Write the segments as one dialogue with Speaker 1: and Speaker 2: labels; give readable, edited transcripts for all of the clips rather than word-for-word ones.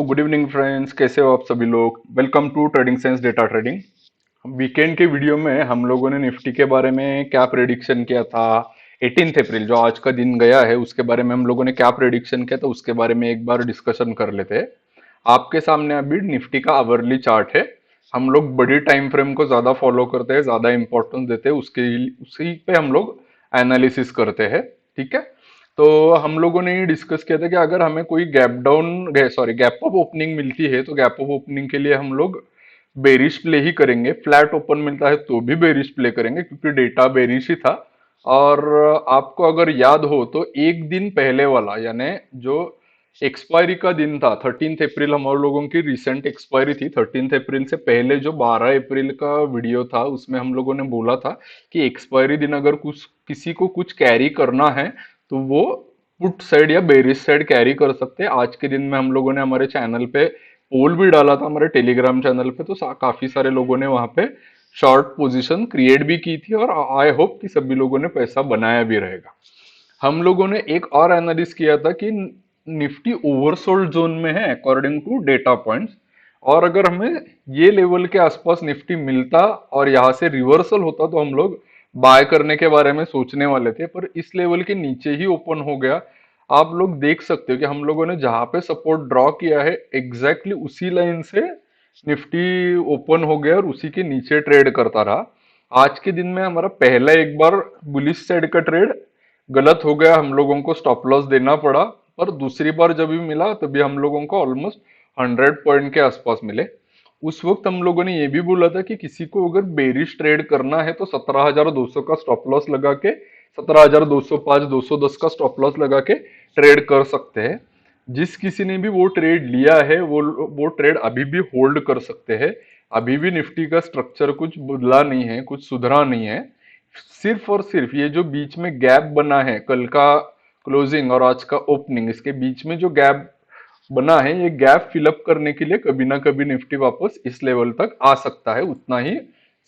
Speaker 1: Good evening friends, कैसे हो आप सभी लोग। Welcome to trading sense data trading. Weekend के वीडियो में हम लोगों ने निफ्टी के बारे में क्या प्रेडिक्शन किया था। 18 अप्रैल जो आज का दिन गया है उसके बारे में हम लोगों ने क्या प्रेडिक्शन किया था उसके बारे में एक बार डिस्कशन कर लेते हैं। आपके सामने अभी निफ्टी का आवरली चार्ट है। हम लोग बड़ी टाइम फ्रेम को ज्यादा फॉलो करते हैं, ज्यादा इंपॉर्टेंस देते हैं, उसके उसी पे हम लोग एनालिसिस करते हैं। ठीक है। तो हम लोगों ने ये डिस्कस किया था कि अगर हमें कोई गैप अप ओपनिंग मिलती है तो गैप अप ओपनिंग के लिए हम लोग बेरिश प्ले ही करेंगे। फ्लैट ओपन मिलता है तो भी बेरिश प्ले करेंगे क्योंकि डेटा बेरिश ही था। और आपको अगर याद हो तो एक दिन पहले वाला यानी जो एक्सपायरी का दिन था 13 अप्रैल, हम लोगों की रिसेंट एक्सपायरी थी। 13 अप्रैल से पहले जो 12 अप्रैल का वीडियो था उसमें हम लोगों ने बोला था कि एक्सपायरी दिन अगर कुछ किसी को कुछ कैरी करना है तो वो पुट साइड या बेरिश साइड कैरी कर सकते हैं। आज के दिन में हम लोगों ने हमारे चैनल पे पोल भी डाला था, हमारे टेलीग्राम चैनल पे, तो काफी सारे लोगों ने वहां पे शॉर्ट पोजीशन क्रिएट भी की थी और आई होप कि सभी लोगों ने पैसा बनाया भी रहेगा। हम लोगों ने एक और एनालिस किया था कि निफ्टी ओवरसोल्ड जोन में है अकॉर्डिंग टू डेटा पॉइंट्स। और अगर हमें ये लेवल के आसपास निफ्टी मिलता और यहाँ से रिवर्सल होता तो हम लोग बाय करने के बारे में सोचने वाले थे, पर इस लेवल के नीचे ही ओपन हो गया। आप लोग देख सकते हो कि हम लोगों ने जहां पे सपोर्ट ड्रॉ किया है एग्जैक्टली उसी लाइन से निफ्टी ओपन हो गया और उसी के नीचे ट्रेड करता रहा। आज के दिन में हमारा पहला एक बार बुलिश साइड का ट्रेड गलत हो गया, हम लोगों को स्टॉप लॉस देना पड़ा। पर दूसरी बार जब भी मिला तभी हम लोगों को ऑलमोस्ट 100 पॉइंट के आसपास मिले। उस वक्त हम लोगों ने ये भी बोला था कि किसी को अगर बेरिश ट्रेड करना है तो 17,200 का स्टॉप लॉस लगा के, 17,205 210 का स्टॉप लॉस लगा के ट्रेड कर सकते हैं। जिस किसी ने भी वो ट्रेड लिया है वो ट्रेड अभी भी होल्ड कर सकते हैं। अभी भी निफ्टी का स्ट्रक्चर कुछ बदला नहीं है, कुछ सुधरा नहीं है। सिर्फ और सिर्फ ये जो बीच में गैप बना है, कल का क्लोजिंग और आज का ओपनिंग, इसके बीच में जो गैप बना है ये गैप फिलअप करने के लिए कभी ना कभी निफ्टी वापस इस लेवल तक आ सकता है, उतना ही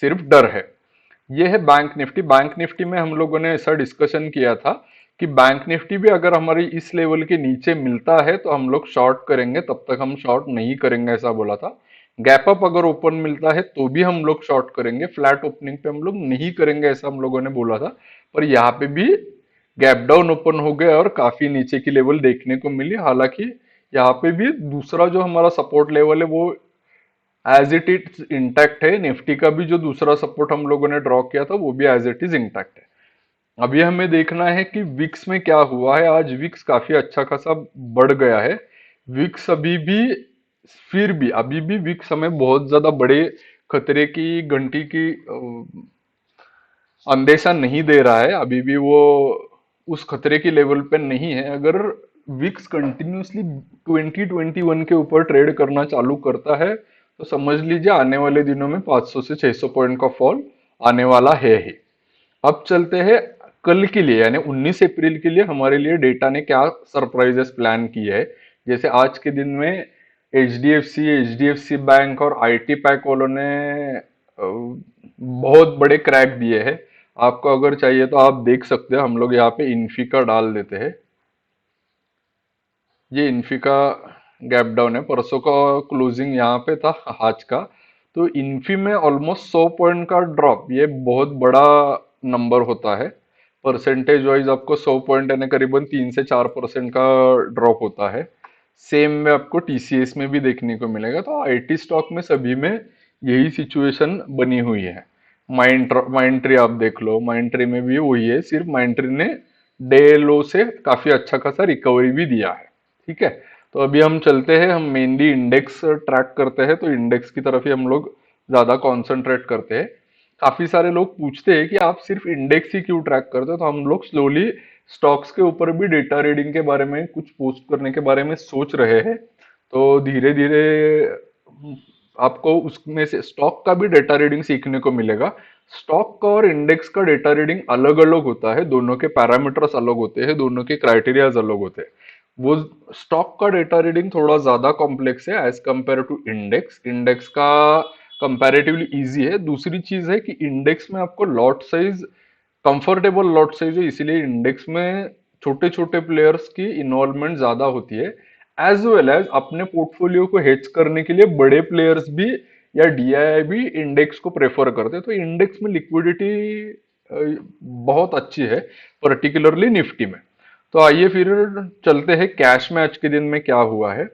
Speaker 1: सिर्फ डर है। ये है बैंक निफ्टी। बैंक निफ्टी में हम लोगों ने ऐसा डिस्कशन किया था कि बैंक निफ्टी भी अगर हमारी इस लेवल के नीचे मिलता है तो हम लोग शॉर्ट करेंगे, तब तक हम शॉर्ट नहीं करेंगे ऐसा बोला था। गैप अप अगर ओपन मिलता है तो भी हम लोग शॉर्ट करेंगे, फ्लैट ओपनिंग पे हम लोग नहीं करेंगे ऐसा हम लोगों ने बोला था। पर यहाँ पे भी गैप डाउन ओपन हो गया और काफी नीचे की लेवल देखने को मिली। हालांकि यहाँ पे भी दूसरा जो हमारा सपोर्ट लेवल है वो एज इट इज इंटैक्ट है। निफ्टी का भी जो दूसरा सपोर्ट हम लोगों ने ड्रॉ किया था वो भी एज इट इज इंटैक्ट है। अभी हमें देखना है कि विक्स में क्या हुआ है। आज विक्स काफी अच्छा खासा बढ़ गया है। विक्स अभी भी, फिर भी अभी भी विक्स हमें बहुत ज्यादा बड़े खतरे की घंटी की अंदेशा नहीं दे रहा है। अभी भी वो उस खतरे की लेवल पे नहीं है। अगर विक्स कंटिन्यूसली 2021 के ऊपर ट्रेड करना चालू करता है तो समझ लीजिए आने वाले दिनों में 500 से 600 पॉइंट का फॉल आने वाला है ही। अब चलते हैं कल के लिए यानी 19 अप्रैल के लिए हमारे लिए डेटा ने क्या सरप्राइजेस प्लान किए है। जैसे आज के दिन में H D F C bank और आईटी पैक वालों ने बहुत बड़े क्रैक दिए हैं। आपको अगर चाहिए तो आप देख सकते हो, हम लोग यहाँ पे इन्फी का डाल देते हैं। ये इन्फी का गैप डाउन है, परसों का क्लोजिंग यहाँ पे था आज का। तो इन्फी में ऑलमोस्ट 100 पॉइंट का ड्रॉप, ये बहुत बड़ा नंबर होता है। परसेंटेज वाइज आपको 100 पॉइंट यानी करीबन 3 से 4% का ड्रॉप होता है। सेम में आपको टीसीएस में भी देखने को मिलेगा। तो आईटी स्टॉक में सभी में यही सिचुएशन बनी हुई है। माइंड ट्री आप देख लो, माइंड ट्री में भी वही है, सिर्फ माइंड ट्री ने डे लो से काफी अच्छा खासा रिकवरी भी दिया है। ठीक है। तो अभी हम चलते हैं, हम मेनली इंडेक्स ट्रैक करते हैं तो इंडेक्स की तरफ ही हम लोग ज्यादा कॉन्सेंट्रेट करते हैं। काफी सारे लोग पूछते हैं कि आप सिर्फ इंडेक्स ही क्यों ट्रैक करते हो, तो हम लोग स्लोली स्टॉक्स के ऊपर भी डेटा रीडिंग के बारे में कुछ पोस्ट करने के बारे में सोच रहे हैं। तो धीरे धीरे आपको उसमें से स्टॉक का भी डेटा रीडिंग सीखने को मिलेगा। स्टॉक का और इंडेक्स का डेटा रीडिंग अलग अलग होता है, दोनों के पैरामीटर्स अलग होते हैं, दोनों के क्राइटेरियाज अलग होते हैं। वो स्टॉक का डेटा रीडिंग थोड़ा ज्यादा कॉम्प्लेक्स है as compare to index. Index का कंपैरेटिवली इजी है। दूसरी चीज है कि इंडेक्स में आपको lot size, comfortable lot size है, इसीलिए इंडेक्स में छोटे छोटे प्लेयर्स की इन्वॉल्वमेंट ज्यादा होती है एज वेल एज अपने पोर्टफोलियो को हेज करने के लिए बड़े प्लेयर्स भी या डीआईआई भी इंडेक्स को प्रेफर करते हैं। तो इंडेक्स में लिक्विडिटी बहुत अच्छी है, पर्टिकुलरली निफ्टी में। तो आइए फिर चलते हैं कैश में आज के दिन में क्या हुआ है।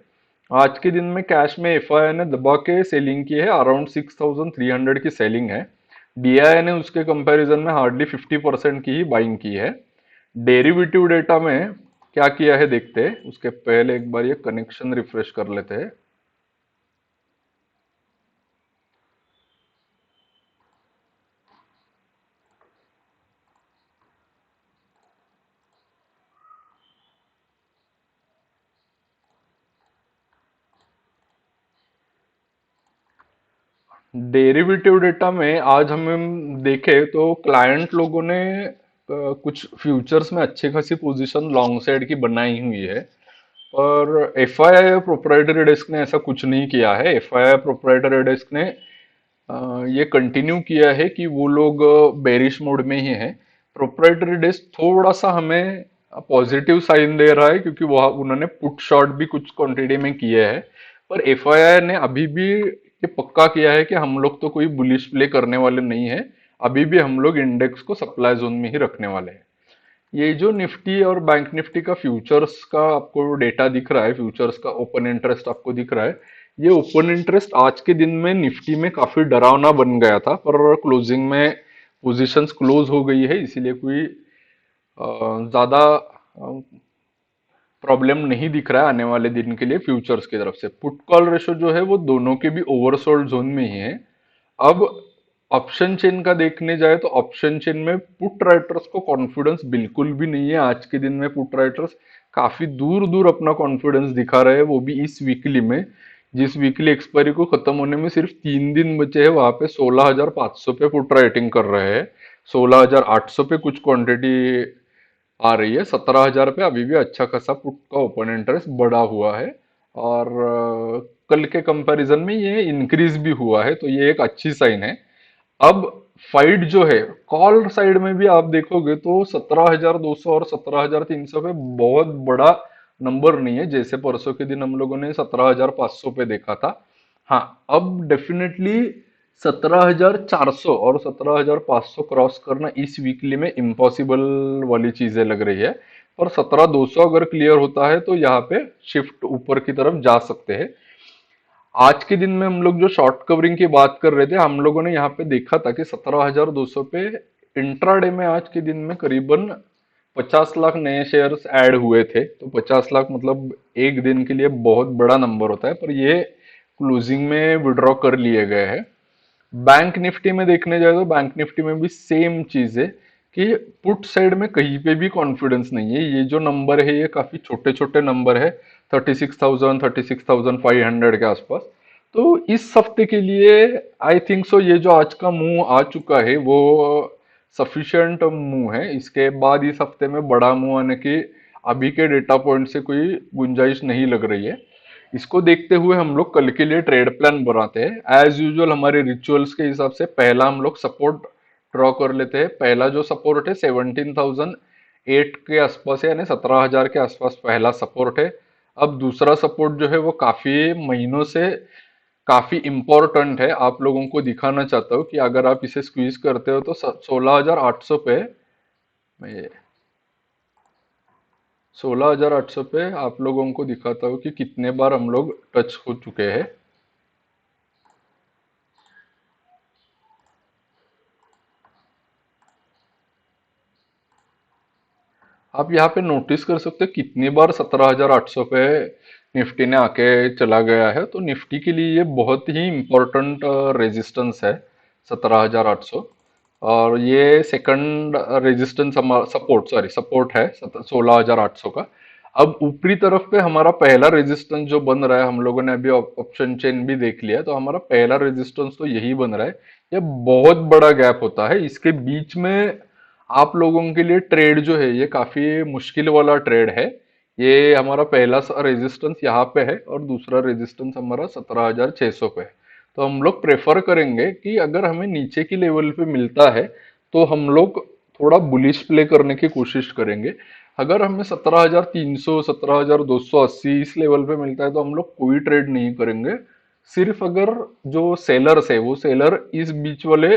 Speaker 1: आज के दिन में कैश में एफआईआई ने दबा के सेलिंग की है, अराउंड 6300 की सेलिंग है। डीआईआई ने उसके कंपैरिजन में हार्डली 50% की ही बाइंग की है। डेरिवेटिव डेटा में क्या किया है देखते हैं, उसके पहले एक बार ये कनेक्शन रिफ्रेश कर लेते हैं। डेरिवेटिव डेटा में आज हम देखें तो क्लाइंट लोगों ने कुछ फ्यूचर्स में अच्छी खासी पोजीशन लॉन्ग साइड की बनाई हुई है। और एफआईआई प्रोप्राइटरी डेस्क ने ऐसा कुछ नहीं किया है। एफआईआई प्रोप्राइटरी डेस्क ने ये कंटिन्यू किया है कि वो लोग बेरिश मोड में ही है। प्रोप्राइटरी डेस्क थोड़ा सा हमें पॉजिटिव साइन दे रहा है, क्योंकि वह उन्होंने पुट शॉर्ट भी कुछ क्वांटिटी में किए हैं। पर एफआईआई ने अभी भी ये पक्का किया है कि हम लोग तो कोई बुलिश प्ले करने वाले नहीं है। अभी भी हम लोग इंडेक्स को सप्लाई जोन में ही रखने वाले हैं। ये जो निफ्टी और बैंक निफ्टी का फ्यूचर्स का आपको डेटा दिख रहा है, फ्यूचर्स का ओपन इंटरेस्ट आपको दिख रहा है। ये ओपन इंटरेस्ट आज के दिन में निफ्टी में काफी डरावना बन गया था, पर क्लोजिंग में पोजीशंस क्लोज हो गई है, इसीलिए कोई ज्यादा प्रॉब्लम नहीं दिख रहा है आने वाले दिन के लिए फ्यूचर्स की तरफ से। पुट कॉल रेशो जो है वो दोनों के भी ओवरसोल्ड जोन में ही है। अब ऑप्शन चेन का देखने जाए तो ऑप्शन चेन में पुट राइटर्स को कॉन्फिडेंस बिल्कुल भी नहीं है। आज के दिन में पुट राइटर्स काफी दूर दूर अपना कॉन्फिडेंस दिखा रहे हैं, वो भी इस वीकली में। जिस वीकली एक्सपायरी को खत्म होने में सिर्फ 3 दिन बचे हैं, वहां पे 16,500 पे पुट राइटिंग कर रहे हैं। 16,800 पे कुछ क्वांटिटी आ रही है। 17,000 पे अभी भी अच्छा खासा पुट का ओपन इंटरेस्ट बढ़ा हुआ है। और कल के कंपैरिजन में ये इंक्रीज भी हुआ है, तो ये एक अच्छी साइन है। अब फाइट जो है कॉल साइड में भी आप देखोगे तो 17,200 और 17,300 पे बहुत बड़ा नंबर नहीं है, जैसे परसों के दिन हम लोगों ने 17,500 पे देखा था। हाँ, अब डेफिनेटली 17,400 और 17,500 क्रॉस करना इस वीकली में इम्पॉसिबल वाली चीजें लग रही है। पर 17,200 अगर क्लियर होता है तो यहाँ पे शिफ्ट ऊपर की तरफ जा सकते हैं। आज के दिन में हम लोग जो शॉर्ट कवरिंग की बात कर रहे थे, हम लोगों ने यहाँ पे देखा था कि 17,200 पे इंट्राडे में आज के दिन में करीबन 50 लाख नए शेयर्स ऐड हुए थे। तो 50 लाख मतलब एक दिन के लिए बहुत बड़ा नंबर होता है, पर ये क्लोजिंग में विड्रॉ कर लिए गए हैं। बैंक निफ्टी में देखने जाए तो बैंक निफ्टी में भी सेम चीज है कि पुट साइड में कहीं पे भी कॉन्फिडेंस नहीं है। ये जो नंबर है ये काफी छोटे छोटे नंबर है, 36,000 36,500 के आसपास। तो इस हफ्ते के लिए आई थिंक सो ये जो आज का मूव आ चुका है वो सफिशिएंट मूव है। इसके बाद इस हफ्ते में बड़ा मूव आने की अभी के डेटा पॉइंट से कोई गुंजाइश नहीं लग रही है। इसको देखते हुए हम लोग कल के लिए ट्रेड प्लान बनाते हैं। एज यूजुअल हमारे रिचुअल्स के हिसाब से पहला हम लोग सपोर्ट ड्रॉ कर लेते हैं। पहला जो सपोर्ट है 17,008 के आसपास है, यानी 17,000 के आसपास पहला सपोर्ट है। अब दूसरा सपोर्ट जो है वो काफी महीनों से काफी इंपॉर्टेंट है, आप लोगों को दिखाना चाहता हूँ कि अगर आप इसे स्क्वीज करते हो तो 16,800 पे, मैं 16,800 पे आप लोगों को दिखाता हूँ कि कितने बार हम लोग टच हो चुके हैं। आप यहाँ पे नोटिस कर सकते हो कितनी बार 17,800 पे निफ्टी ने आके चला गया है। तो निफ्टी के लिए ये बहुत ही इंपॉर्टेंट रेजिस्टेंस है 17,800। और ये सेकंड रेजिस्टेंस हमारा सपोर्ट, सॉरी सपोर्ट है 16,800 का। अब ऊपरी तरफ पे हमारा पहला रेजिस्टेंस जो बन रहा है, हम लोगों ने अभी ऑप्शन चेन भी देख लिया है, तो हमारा पहला रेजिस्टेंस तो यही बन रहा है। ये बहुत बड़ा गैप होता है, इसके बीच में आप लोगों के लिए ट्रेड जो है ये काफी मुश्किल वाला ट्रेड है। ये हमारा पहला रेजिस्टेंस यहाँ पे है और दूसरा रेजिस्टेंस हमारा 17,600 पे है। तो हम लोग प्रेफर करेंगे कि अगर हमें नीचे की लेवल पे मिलता है तो हम लोग थोड़ा बुलिश प्ले करने की कोशिश करेंगे। अगर हमें 17,300 17,280 इस लेवल पे मिलता है तो हम लोग कोई ट्रेड नहीं करेंगे। सिर्फ अगर जो सेलर्स है वो सेलर इस बीच वाले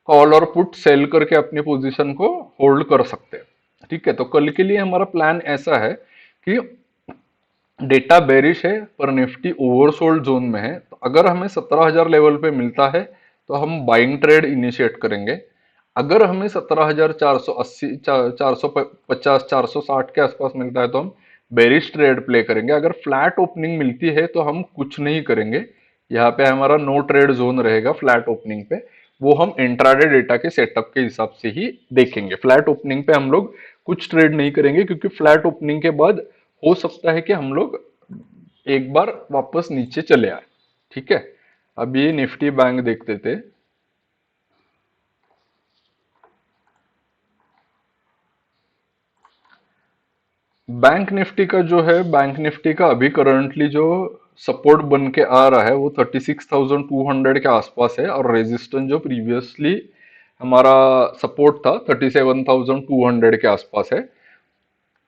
Speaker 1: कॉल और पुट सेल करके अपनी पोजीशन को होल्ड कर सकते हैं। ठीक है, तो कल के लिए हमारा प्लान ऐसा है कि डेटा बेरिश है पर निफ्टी ओवरसोल्ड जोन में है, तो अगर हमें 17,000 लेवल पे मिलता है तो हम बाइंग ट्रेड इनिशिएट करेंगे। अगर हमें 17,480 450 460 के आसपास मिलता है तो हम बेरिश ट्रेड प्ले करेंगे। अगर फ्लैट ओपनिंग मिलती है तो हम कुछ नहीं करेंगे, यहाँ पे हमारा नो ट्रेड जोन रहेगा फ्लैट ओपनिंग पे। वो हम इंट्राडे डेटा के सेटअप के हिसाब से ही देखेंगे। फ्लैट ओपनिंग पे हम लोग कुछ ट्रेड नहीं करेंगे, क्योंकि फ्लैट ओपनिंग के बाद हो सकता है कि हम लोग एक बार वापस नीचे चले आए। ठीक है, अब ये निफ्टी बैंक देखते थे। बैंक निफ्टी का जो है, बैंक निफ्टी का अभी करंटली जो सपोर्ट बन के आ रहा है वो 36,200 के आसपास है, और रेजिस्टेंस जो प्रीवियसली हमारा सपोर्ट था 37,200 के आसपास है।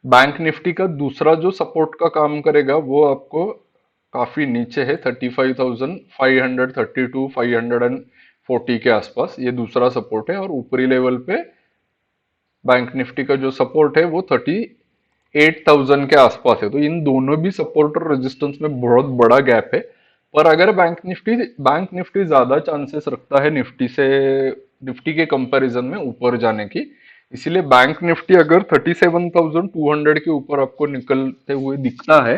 Speaker 1: बैंक निफ्टी का दूसरा जो सपोर्ट का काम करेगा वो आपको काफी नीचे है, 35,500 32 540 के आसपास ये दूसरा सपोर्ट है। और ऊपरी लेवल पे बैंक निफ्टी का जो सपोर्ट है वो 38,000 के आसपास है। तो इन दोनों भी सपोर्ट और रेजिस्टेंस में बहुत बड़ा गैप है। पर अगर बैंक निफ्टी ज्यादा चांसेस रखता है निफ्टी के कंपैरिजन में ऊपर जाने की। इसलिए बैंक निफ्टी अगर 37,200 के ऊपर आपको निकलते हुए दिखता है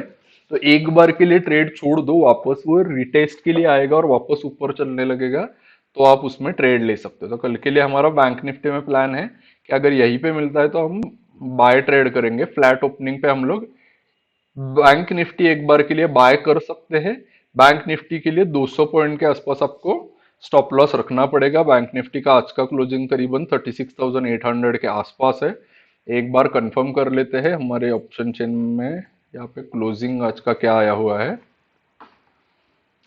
Speaker 1: तो एक बार के लिए ट्रेड छोड़ दो, वापस वो रिटेस्ट के लिए आएगा और वापस ऊपर चलने लगेगा तो आप उसमें ट्रेड ले सकते हो। तो कल के लिए हमारा बैंक निफ्टी में प्लान है कि अगर यहीं पे मिलता है तो हम बाय ट्रेड करेंगे। फ्लैट ओपनिंग पे हम लोग बैंक निफ्टी एक बार के लिए बाय कर सकते हैं। बैंक निफ्टी के लिए 200 पॉइंट के आसपास आपको स्टॉप लॉस रखना पड़ेगा। बैंक निफ्टी का आज का क्लोजिंग करीबन 36,800 के आसपास है। एक बार कंफर्म कर लेते हैं हमारे ऑप्शन चेन में, यहाँ पे क्लोजिंग आज का क्या आया हुआ है।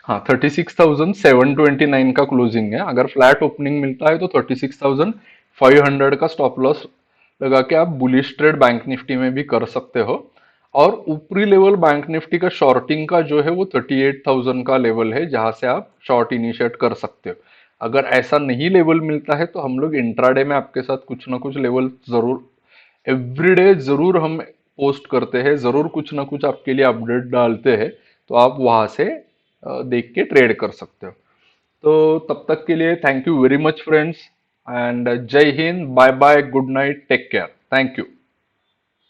Speaker 1: हाँ, 36,729 का क्लोजिंग है। अगर फ्लैट ओपनिंग मिलता है तो 36,500 का स्टॉप लॉस लगा के आप बुलिश ट्रेड बैंक निफ्टी में भी कर सकते हो। और ऊपरी लेवल बैंक निफ्टी का शॉर्टिंग का जो है वो 38,000 का लेवल है, जहां से आप शॉर्ट इनिशिएट कर सकते हो। अगर ऐसा नहीं लेवल मिलता है तो हम लोग इंट्राडे में आपके साथ कुछ ना कुछ लेवल जरूर, एवरीडे जरूर हम पोस्ट करते हैं, जरूर कुछ ना कुछ आपके लिए अपडेट डालते हैं। तो आप वहां से देख के ट्रेड कर सकते हो। तो तब तक के लिए thank you very much friends, and जय हिंद, bye bye, good night, take care, thank you.